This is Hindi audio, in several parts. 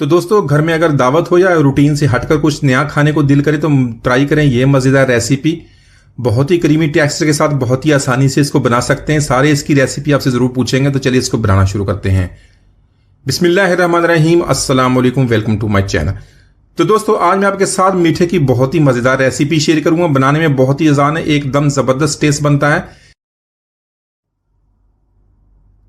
तो दोस्तों, घर में अगर दावत हो या रूटीन से हटकर कुछ नया खाने को दिल करे तो ट्राई करें ये मजेदार रेसिपी। बहुत ही क्रीमी टेक्सचर के साथ बहुत ही आसानी से इसको बना सकते हैं। सारे इसकी रेसिपी आपसे जरूर पूछेंगे, तो चलिए इसको बनाना शुरू करते हैं। बिस्मिल्लाहिर्रहमानिर्रहीम, अस्सलाम वालेकुम, वेलकम टू माय चैनल। तो दोस्तों, आज मैं आपके साथ मीठे की बहुत ही मजेदार रेसिपी शेयर करूंगा। बनाने में बहुत ही आसान है, एकदम जबरदस्त टेस्ट बनता है।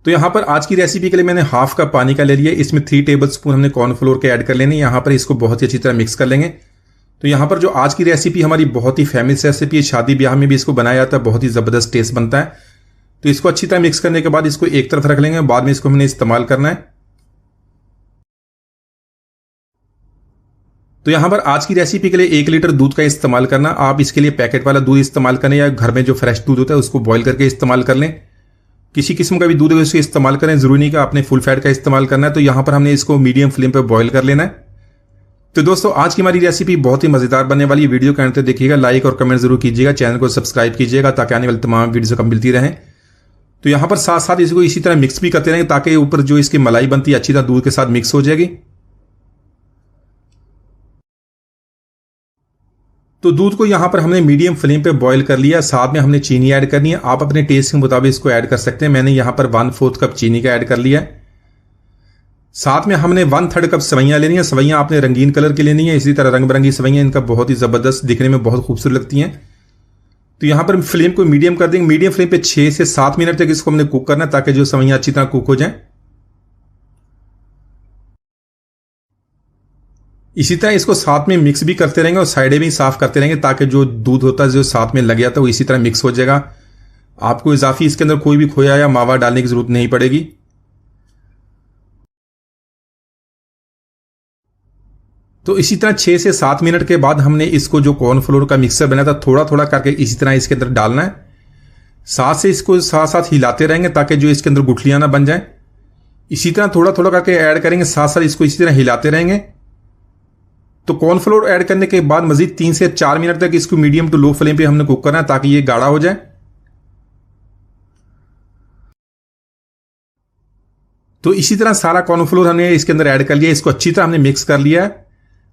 तो यहां पर आज की रेसिपी के लिए मैंने हाफ कप पानी का ले लिया। इसमें 3 टेबल स्पून हमने कॉर्नफ्लोर के ऐड कर लेने। यहां पर इसको बहुत ही अच्छी तरह मिक्स कर लेंगे। तो यहां पर जो आज की रेसिपी हमारी बहुत ही फेमस रेसिपी है, शादी ब्याह में भी इसको बनाया जाता है, बहुत ही जबरदस्त टेस्ट बनता है। तो इसको अच्छी तरह मिक्स करने के बाद इसको एक तरफ रख लेंगे, बाद में इसको हमने इस्तेमाल करना है। तो यहां पर आज की रेसिपी के लिए 1 लीटर दूध का इस्तेमाल करना। आप इसके लिए पैकेट वाला दूध इस्तेमाल करें या घर में जो फ्रेश दूध होता है उसको बॉईल करके इस्तेमाल कर लें। किसी किस्म का भी दूध है उसको इस्तेमाल करें, जरूरी नहीं कि आपने फुल फैट का इस्तेमाल करना है। तो यहां पर हमने इसको मीडियम फ्लेम पर बॉईल कर लेना है। तो दोस्तों, आज की हमारी रेसिपी बहुत ही मजेदार बनने वाली। वीडियो के अंत तक देखिएगा, लाइक और कमेंट जरूर कीजिएगा, चैनल को सब्सक्राइब कीजिएगा ताकि आने वाली तमाम वीडियो कम मिलती रहें। तो यहां पर साथ साथ इसको इसी तरह मिक्स भी करते रहेंगे ताकि ऊपर जो इसकी मलाई बनती है अच्छी तरह दूध के साथ मिक्स हो जाएगी। तो दूध को यहां पर हमने मीडियम फ्लेम पे बॉईल कर लिया। साथ में हमने चीनी ऐड करनी है। आप अपने टेस्ट के मुताबिक इसको ऐड कर सकते हैं। मैंने यहां पर 1/4 कप चीनी का ऐड कर लिया है। साथ में हमने 1/3 कप सेवैयां लेनी है। सेवैयां आपने रंगीन कलर की लेनी है। इसी तरह रंग बिरंगी सेवैयां, इनका बहुत ही जबरदस्त, दिखने में बहुत खूबसूरत लगती हैं। तो यहां पर फ्लेम को मीडियम कर देंगे। मीडियम फ्लेम पे 6 से 7 मिनट तक इसको हमने कुक करना है ताकि जो सेवैयां अच्छी तरह कुक हो जाएं। इसी तरह इसको साथ में मिक्स भी करते रहेंगे और साइडें भी साफ करते रहेंगे ताकि जो दूध होता है जो साथ में लग जाता है वो इसी तरह मिक्स हो जाएगा। आपको इजाफी इसके अंदर कोई भी खोया या मावा डालने की जरूरत नहीं पड़ेगी। तो इसी तरह 6 से 7 मिनट के बाद हमने इसको जो कॉर्नफ्लोर का मिक्सर बनाया था थोड़ा थोड़ा करके इसी तरह इसके अंदर डालना है। साथ से इसको साथ साथ हिलाते रहेंगे ताकि जो इसके अंदर गुठलियां ना बन जाए। इसी तरह थोड़ा थोड़ा करके ऐड करेंगे, साथ साथ इसको इसी तरह हिलाते रहेंगे। तो कॉर्नफ्लोर ऐड करने के बाद मजीद 3 से 4 मिनट तक इसको मीडियम टू लो फ्लेम पे हमने कुक करना है ताकि ये गाढ़ा हो जाए। तो इसी तरह सारा कॉर्नफ्लोर हमने इसके अंदर ऐड कर लिया। इसको अच्छी तरह हमने मिक्स कर लिया है।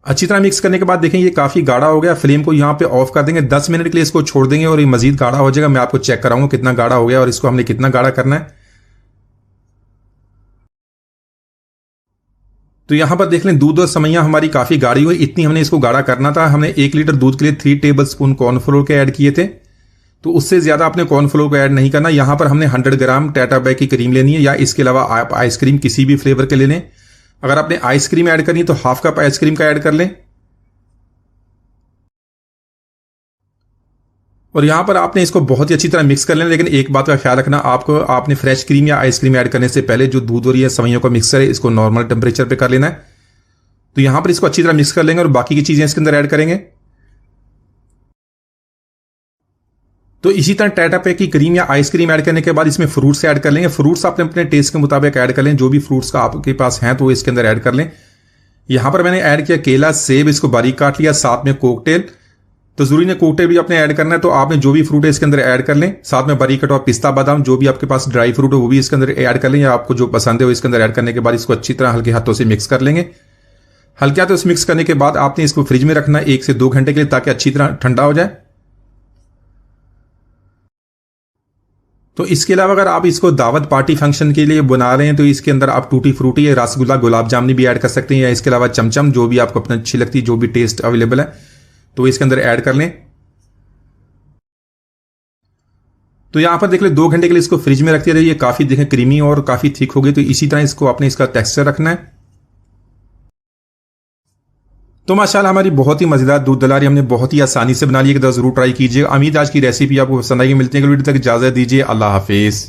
अच्छी तरह मिक्स करने के बाद देखें ये काफी गाढ़ा हो गया। फ्लेम को यहां पे ऑफ कर देंगे, 10 मिनट के लिए इसको छोड़ देंगे और ये मजीद गाढ़ा हो जाएगा। मैं आपको चेक कराऊंगा कितना गाढ़ा हो गया और इसको हमने कितना गाढ़ा करना है। तो यहां पर देख लें, दूध और सेवैयां हमारी काफी गाढ़ी हुई, इतनी हमने इसको गाढ़ा करना था। हमने 1 लीटर दूध के लिए 3 टेबल स्पून कॉर्नफ्लोर के ऐड किए थे, तो उससे ज्यादा आपने कॉर्नफ्लोर को ऐड नहीं करना। यहां पर हमने 100 ग्राम टाटा बैग की क्रीम लेनी है या इसके अलावा आप आइसक्रीम किसी भी फ्लेवर के ले लें। अगर आपने आइसक्रीम ऐड करनी है तो हाफ कप आइसक्रीम का ऐड कर लें। और यहां पर आपने इसको बहुत ही अच्छी तरह मिक्स कर लेना, लेकिन एक बात का ख्याल रखना, आपने फ्रेश क्रीम या आइसक्रीम ऐड करने से पहले जो दूध और ये सेवैयों का मिक्सर है इसको नॉर्मल टेम्परेचर पे कर लेना है। तो यहां पर इसको अच्छी तरह मिक्स कर लेंगे और बाकी की चीजें इसके अंदर ऐड करेंगे। तो इसी तरह टाटा पैक की क्रीम या आइसक्रीम ऐड करने के बाद इसमें फ्रूट्स ऐड कर लेंगे। फ्रूट्स आपने अपने टेस्ट के मुताबिक ऐड कर लें, जो भी फ्रूट्स का आपके पास हैं तो वो इसके अंदर ऐड कर लें। यहां पर मैंने ऐड किया केला, सेब, इसको बारीक काट लिया, साथ में कोकटेल। तो जरूरी ने कोकटेल भी आपने ऐड करना है, तो आपने जो भी फ्रूट है इसके अंदर ऐड कर लें। साथ में बारीक कटा हुआ पिस्ता बादाम, जो भी आपके पास ड्राई फ्रूट है वो भी इसके अंदर ऐड कर लें, या आपको जो पसंद है वो इसके अंदर ऐड करने के बाद इसको अच्छी तरह हल्के हाथों से मिक्स कर लेंगे। हल्के हाथों से मिक्स करने के बाद आपने इसको फ्रिज में रखना 1 से 2 घंटे के लिए ताकि अच्छी तरह ठंडा हो जाए। तो इसके अलावा अगर आप इसको दावत पार्टी फंक्शन के लिए बना रहे हैं तो इसके अंदर आप टूटी फ्रूटी या रसगुल्ला, गुलाब जामुन भी ऐड कर सकते हैं, या इसके अलावा चमचम, जो भी आपको अपनी अच्छी लगती है, जो भी टेस्ट अवेलेबल है तो इसके अंदर ऐड कर लें। तो यहां पर देख ले 2 घंटे के लिए इसको फ्रिज में रख दिया। ये काफी देखें क्रीमी और काफी थिक हो गई। तो इसी तरह इसको आपने इसका टेक्सचर रखना है। तो माशाल्लाह हमारी बहुत ही मजेदार दूध दलारी हमने बहुत ही आसानी से बना ली। एक बार जरूर ट्राई कीजिएगा। उम्मीद आज की रेसिपी आपको पसंद आएगी। मिलते हैं अगली वीडियो तक, इजाजत दीजिए, अल्लाह हाफिज।